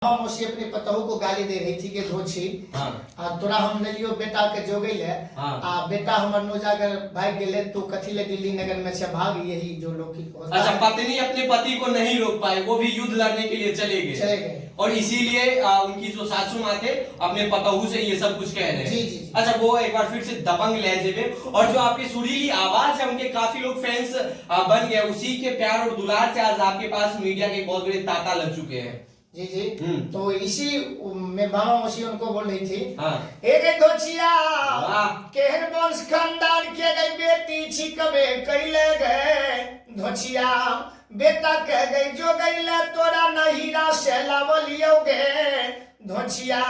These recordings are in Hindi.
हम उसे अपने पतहू को गाली दे रही थी कि धोछी तोरा हम नलियो बेटा के जो गई है बेटा हमर नो जाकर भाग गेले तो कथी ले दिल्ली नगर में से भाग यही जो लोग अच्छा पत्नी अपने पति को नहीं रोक पाए, वो भी युद्ध लड़ने के लिए चले गए और इसीलिए उनकी जो सासू माँ थे अपने पतहू से ये सब कुछ कह रहे हैं। जी। अच्छा वो एक बार फिर से दबंग लहजे में और जो आपकी सुरीली आवाज है उनके काफी लोग फैंस बन गए, उसी के प्यार और दुलार से आज आपके पास मीडिया के बहुत बड़े ताता लग चुके हैं। जी तो इसी में मामा मौसी उनको बोल रही थी एक धोचिया केहन वंश खानदान के गई बेटी छिकबे कैले गए धोचिया बेटा कह गई जो गईले तोरा नहीरा से लावलियो गे धोचिया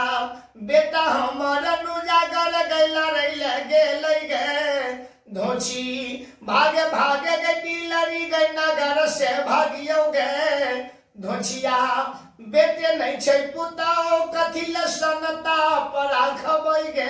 बेटा हमर नुजागर गईला रैले गेलै गे धोची भागे भागे गई लड़ी गई नगर से भागियो गे धोचिया बेटे नहीं छे पुताओ कथी लसनता पर आखबै गे।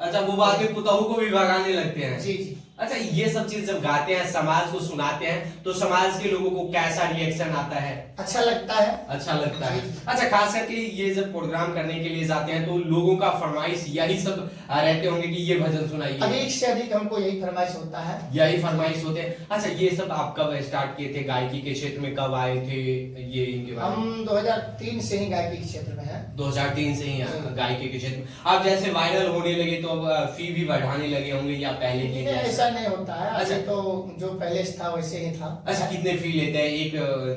अच्छा वो बाद में पुताओ को भी भगाने लगते हैं। जी। अच्छा ये सब चीज जब गाते हैं समाज को सुनाते हैं तो समाज के लोगों को कैसा रिएक्शन आता है? अच्छा लगता है। अच्छा खास करके ये जब प्रोग्राम करने के लिए जाते हैं तो लोगों का फरमाइश यही सब रहते होंगे कि ये भजन सुनाइए, अधिक से अधिक हमको यही फरमाइश होता है। यही फरमाइश होते हैं। अच्छा ये सब आप कब स्टार्ट किए थे, गायकी के क्षेत्र में कब आए थे? ये इनके बारे में। हम 2003 से ही गायकी के क्षेत्र में हैं। 2003 से ही गायकी के क्षेत्र में। आप जैसे वायरल होने लगे तो अब फी भी बढ़ाने लगे होंगे या पहले की? ऐसा नहीं होता है। अच्छा तो जो पहले था वैसे ही था। अच्छा कितने फी लेते हैं एक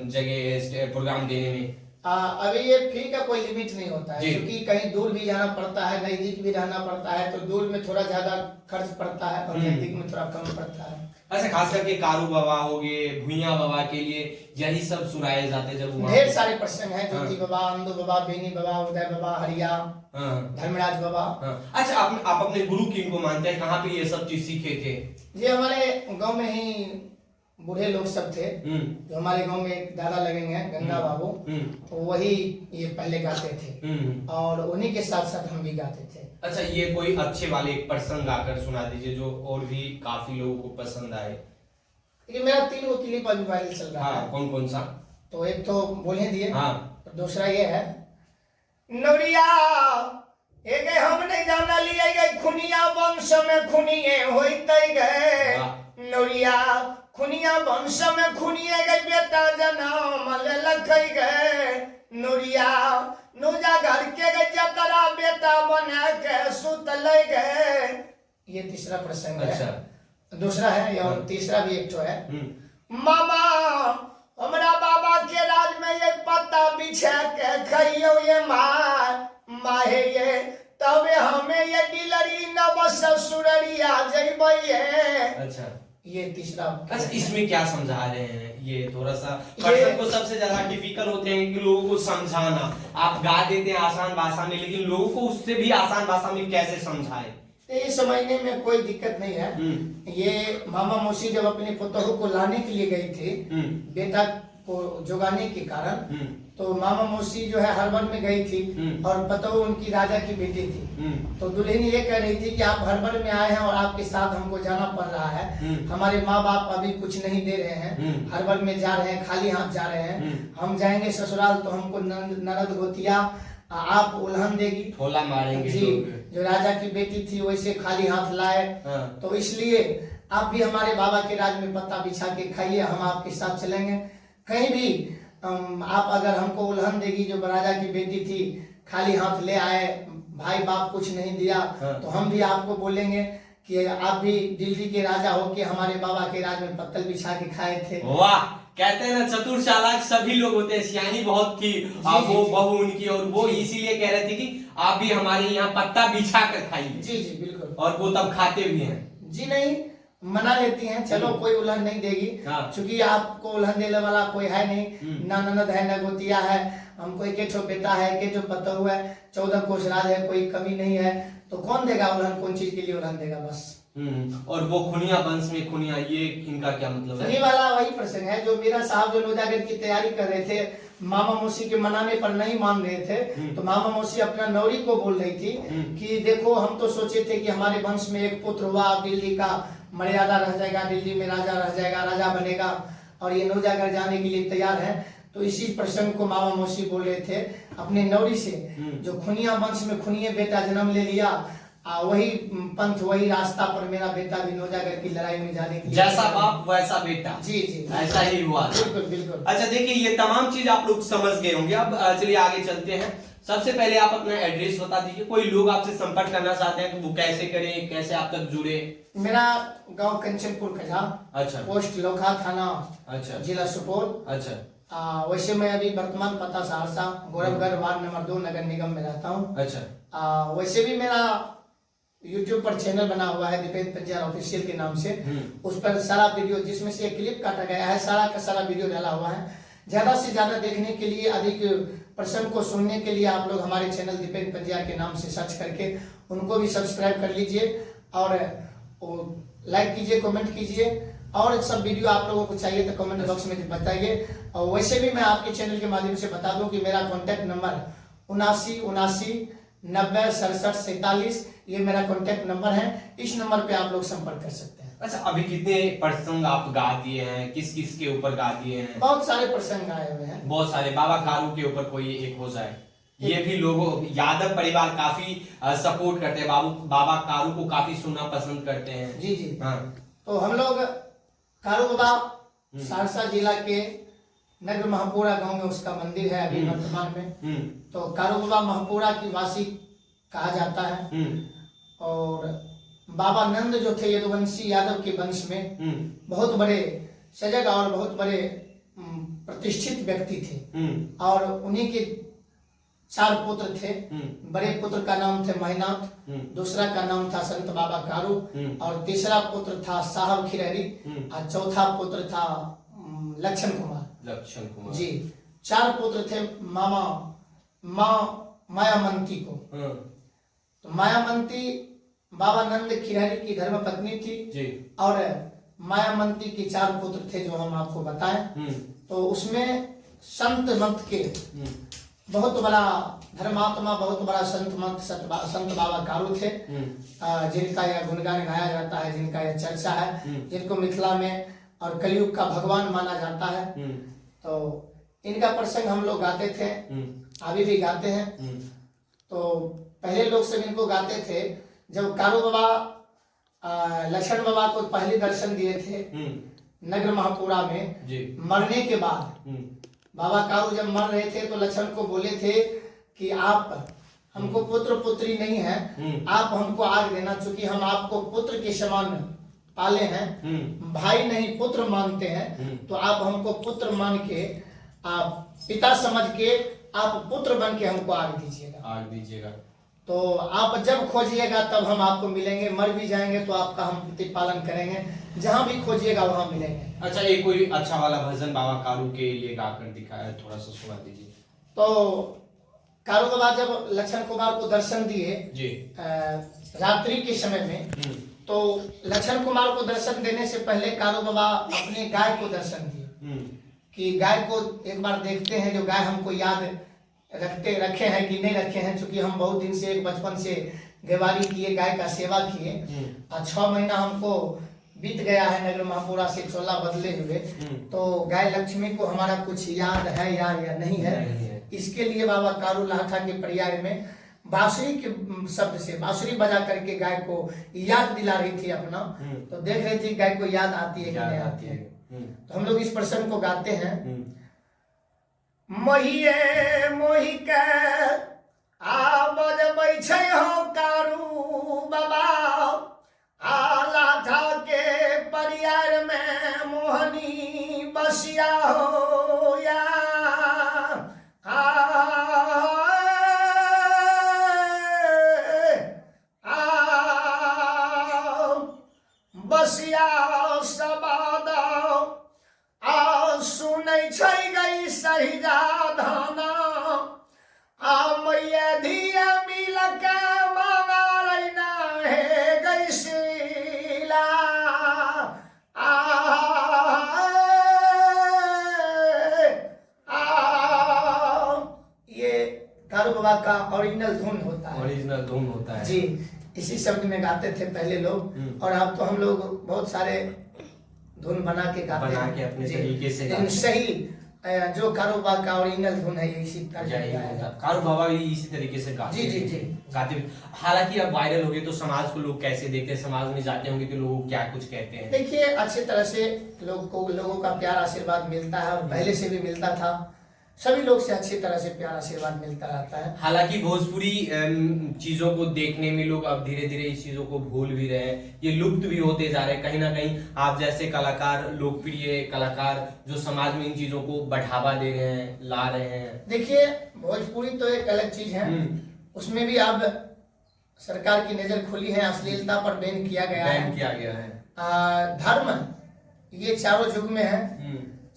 जगह प्रोग्राम देने में? अभी ये फी का कोई लिमिट नहीं होता है क्योंकि कहीं दूर भी जाना पड़ता है, नजदीक भी रहना पड़ता है, तो दूर में थोड़ा ज्यादा खर्च पड़ता है और नजदीक में थोड़ा कम पड़ता है। अच्छा खास करके कारू बाबा हो गए, भुइया बाबा के लिए यही सब सुनाए जाते जब ढेर सारे प्रसंग हैं, ज्योति बाबा, अंधु बाबा, बेनी बाबा, उदय बाबा, हरिया, धर्मराज बाबा। अच्छा आप अपने गुरु किन को मानते हैं? कहाँ पे ये सब चीज सीखे थे? ये हमारे गांव में ही बूढ़े लोग सब थे जो हमारे गांव में एक दादा लगेंगे गंगा बाबू, तो वही ये पहले गाते थे और उन्हीं के साथ साथ हम भी गाते थे। अच्छा ये कोई अच्छे वाले एक प्रसंग गाकर सुना दीजिए जो और भी काफी लोगों को पसंद आए। ये मेरा 3 गो क्लिप अभी वायरल चल रहा है। कौन सा? तो एक तो बोलने दिए, दूसरा ये है नौरिया एक हम नहीं जाना लिए गए खुनिया वंश में खुनिए होते गए नौरिया खुनिया वंश में खुनिए गए बेटा जन्म ले लखई गए नौरिया नौजा घर के गए जतरा बेटा बना के सुत ले गए। ये तीसरा प्रसंग है। दूसरा है और तीसरा भी एक तो है मामा हमरा बाबा के राज में ये पत्ता बिछा के खइयो ये माहे ये तबे हमें ये डिलरी नव ससुररिया जइबे। अच्छा ये तीसरा। अच्छा इसमें क्या समझा रहे हैं? ये थोड़ा सा पर्सन को सबसे ज्यादा डिफिकल्ट होते हैं कि लोगों को समझाना। आप गा देते हैं आसान भाषा में, लेकिन लोगों को उससे भी आसान भाषा में कैसे समझाए? ये समझने में कोई दिक्कत नहीं है। ये मामा मौसी जब अपने पुतहू को लाने के लिए गई थी बेटा को जुगाने के कारण, तो मामा मौसी जो है हरबर में गई थी और पतहू उनकी राजा की बेटी थी। तो दुल्हन ये कह रही थी कि आप हरबर में आए हैं और आपके साथ हमको जाना पड़ रहा है, हमारे माँ बाप अभी कुछ नहीं दे रहे हैं, हरबर में जा रहे हैं, खाली हाथ जा रहे हैं, हम जाएंगे ससुराल तो हमको ननद गोतिया आप उल्हन देगी, ठोला मारेंगे जी। जो राजा की बेटी थी वैसे खाली हाथ लाए, तो इसलिए आप भी हमारे बाबा के राज में पत्ता बिछा के खाइए, हम आपके साथ चलेंगे। कहीं भी आप अगर हमको उल्हन देगी, जो राजा की बेटी थी खाली हाथ ले आए, भाई बाप कुछ नहीं दिया, तो हम भी आपको बोलेंगे कि आप भी दिल्ली के राजा हो के हमारे बाबा के राज में पत्तल बिछा के खाए थे। वाह, कहते हैं ना चतुर चालाक सभी लोग होते हैं, सियानी बहुत थी वो बहू उनकी, और वो इसीलिए कह रहे थे कि आप भी हमारे यहाँ पत्ता बिछा कर खाइए। जी बिल्कुल। और वो तब खाते भी हैं। जी नहीं, मना लेती हैं, चलो कोई उल्हन नहीं देगी क्योंकि आपको उल्हन देने वाला कोई है नहीं, ना ननद है ना गोतिया है, हमको एक ठो बेटा है, एक जो पतहू है, 14 कोस राज है, कोई कमी नहीं है, तो कौन देगा उल्हन? कौन चीज के लिए उल्हन देगा? बस। और वो खुनिया वंश में खुनिया, ये इनका क्या मतलब है? ये वाला वही प्रसंग है जो मेरा साहब जो नौजागर की तैयारी कर रहे थे, मामा मौसी के मनाने पर नहीं मान रहे थे, तो मामा मौसी अपना नौरी को बोल रही थी कि देखो हम तो सोचे थे कि हमारे वंश में एक पुत्र हुआ, दिल्ली का मर्यादा रह जाएगा, दिल्ली में राजा रह जाएगा, राजा बनेगा, और ये नौजागर जाने के लिए तैयार है। तो इसी प्रसंग को मामा मौसी बोल रहे थे अपने नौरी से, जो खुनिया वंश में खुनिये बेटा जन्म ले लिया, वही पंथ वही रास्ता पर मेरा बेटा भी नौजागर की लड़ाई में जाने के लिए, जैसा बाप वैसा बेटा। जी जी ऐसा ही हुआ। बिल्कुल बिल्कुल। अच्छा देखिए, ये तमाम चीज आप लोग समझ गए होंगे। अब चलिए आगे चलते हैं। सबसे पहले आप अपना एड्रेस बता दीजिए, कोई लोग आपसे संपर्क करना चाहते हैं तो वो कैसे करें, कैसे आप तक जुड़े? मेरा गांव कंचनपुर खजा, अच्छा। पोस्ट लोखा, थाना अच्छा, जिला सुपौल। अच्छा। वैसे मैं अभी वर्तमान पता सहरसा गौरवगढ़ वार्ड नंबर 2 नगर निगम में रहता हूँ। अच्छा। वैसे भी मेरा YouTube पर चैनल बना हुआ है दीपेंद्र पंचाल ऑफिशियल के नाम से। उस पर सारा वीडियो, जिसमें से एक क्लिप काटा गया है, सारा का सारा वीडियो डाला हुआ है। ज्यादा से ज्यादा देखने के लिए, अधिक प्रसंग को सुनने के लिए आप लोग हमारे चैनल दीपेंद्र पंचाल के नाम से सर्च करके उनको भी सब्सक्राइब कर लीजिए और लाइक कीजिए, कमेंट कीजिए। और सब वीडियो आप लोगों को चाहिए तो कमेंट बॉक्स में बताइए। और वैसे भी मैं आपके चैनल के माध्यम से बता दूं कि मेरा कॉन्टैक्ट नंबर 79 ये मेरा कॉन्टैक्ट नंबर है। इस नंबर पे आप लोग संपर्क कर सकते हैं। अच्छा, अभी कितने प्रसंग आप गा दिए हैं? किस किस के ऊपर गा दिए हैं? बहुत सारे प्रसंग गाए हुए हैं, बहुत सारे। बाबा कारू के ऊपर कोई एक हो जाए, ये भी लोगों, यादव परिवार काफी सपोर्ट करते हैं, बाबा कारू को काफी सुनना पसंद करते हैं। जी जी। हाँ। तो हम लोग कारू बाबा सहरसा जिला के नगर महपुरा गांव में उसका मंदिर है अभी वर्तमान में। तो कारू बाबा महपुरा की वासी कहा जाता है। और बाबा नंद जो थे यदुवंशी यादव के वंश में बहुत बड़े सजग और बहुत बड़े प्रतिष्ठित व्यक्ति थे। और उन्हीं के 4 पुत्र थे। बड़े पुत्र का नाम थे महिनाथ, दूसरा का नाम था संत बाबा कारू, और तीसरा पुत्र था साहब खिरहरी, और चौथा पुत्र था लक्षण कुमार। जी, 4 पुत्र थे मायामंती को। तो मायामंती बाबा नंद खिरहरी की धर्म पत्नी थी जी। और मायामंती के 4 पुत्र थे जो हम आपको बताएं। तो उसमें संत मत के बहुत बड़ा धर्मात्मा, बहुत बड़ा संत बाबा कारू थे, जिनका यह गुणगान गाया जाता है, जिनका यह चर्चा है, जिनको मिथिला में और कलयुग का भगवान माना जाता है। तो इनका प्रसंग हम लोग गाते थे, अभी भी गाते हैं। तो पहले लोग सब इनको गाते थे। जब कारू बाबा लक्षण बाबा को पहले दर्शन दिए थे नगर महापुरा में, मरने के बाद बाबा कारू जब मर रहे थे तो लक्षण को बोले थे कि आप हमको पुत्र पुत्री नहीं है, आप हमको आग देना, चूंकि हम आपको पुत्र के समान पाले हैं, भाई नहीं पुत्र मानते हैं, तो आप हमको पुत्र मान के, आप पिता समझ के आप पुत्र बन के हमको आग दीजिएगा। तो आप जब खोजिएगा तब हम आपको मिलेंगे, मर भी जाएंगे तो आपका हम प्रतिपालन करेंगे, जहां भी खोजिएगा वहां मिलेंगे। अच्छा, एक कोई अच्छा वाला भजन बाबा कारू के लिए गाकर दिखाया, थोड़ा सा सुना दीजिए। तो कारू बाबा जब लक्षण कुमार को दर्शन दिए जी रात्रि के समय में, तो लक्षण कुमार को दर्शन देने से पहले कारू बाबा अपने गाय को दर्शन दिए कि गाय को एक बार देखते हैं, जो गाय हमको याद रखे हैं कि नहीं रखे हैं, क्योंकि हम बहुत दिन से बचपन से गेवारी किए, गाय का सेवा किए, और 6 महीना हमको बीत गया है नगर महापुरा से चोला बदले हुए। तो गाय लक्ष्मी को हमारा कुछ याद है या नहीं है, इसके लिए बाबा कारू लाठा के परियार में बांसुरी के शब्द से बांसुरी बजा करके गाय को याद दिला रही थी अपना। तो देख रही थी गाय को याद आती है कि नहीं आती है। तो हम लोग इस प्रसंग को गाते हैं। मोहिए मोहि के बजबै छै हो कारू बाबा, लाठा के परियार में मोहनी बसिया हो या बसिया सबाद सुनै छै गई सहिजा धाना, मैया धिया मिल के मंगालैना हे गई शीला। ये कारू बाबा का ओरिजिनल धुन होता है जी। इसी शब्द में गाते थे पहले लोग, और अब तो हम लोग बहुत सारे धुन बना के गाते हैं अपने तरीके से। सही जो कारोबार का ओरिजिनल धुन है इसी तरह से गाया जाता है। कारू बाबा भी इसी तरीके से गाते जी जी जी गाते। हालांकि अब वायरल हो गए तो समाज को लोग कैसे देखते हैं, समाज में जाते होंगे तो लोग क्या कुछ कहते हैं? देखिए अच्छे तरह से लोगों का प्यार आशीर्वाद मिलता है और पहले से भी मिलता था, सभी लोग से अच्छी तरह से प्यार आशीर्वाद मिलता रहता है। हालांकि भोजपुरी चीजों को देखने में लोग अब धीरे धीरे इस चीजों को भूल भी रहे हैं, ये लुप्त भी होते जा रहे हैं कहीं ना कहीं। आप जैसे कलाकार, लोकप्रिय कलाकार जो समाज में इन चीजों को बढ़ावा दे रहे हैं, ला रहे हैं। देखिए भोजपुरी तो एक अलग चीज है, उसमें भी अब सरकार की नजर खुली है, अश्लीलता पर बैन किया गया है। धर्म ये चारों युग में है,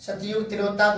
सतयुग, त्रेता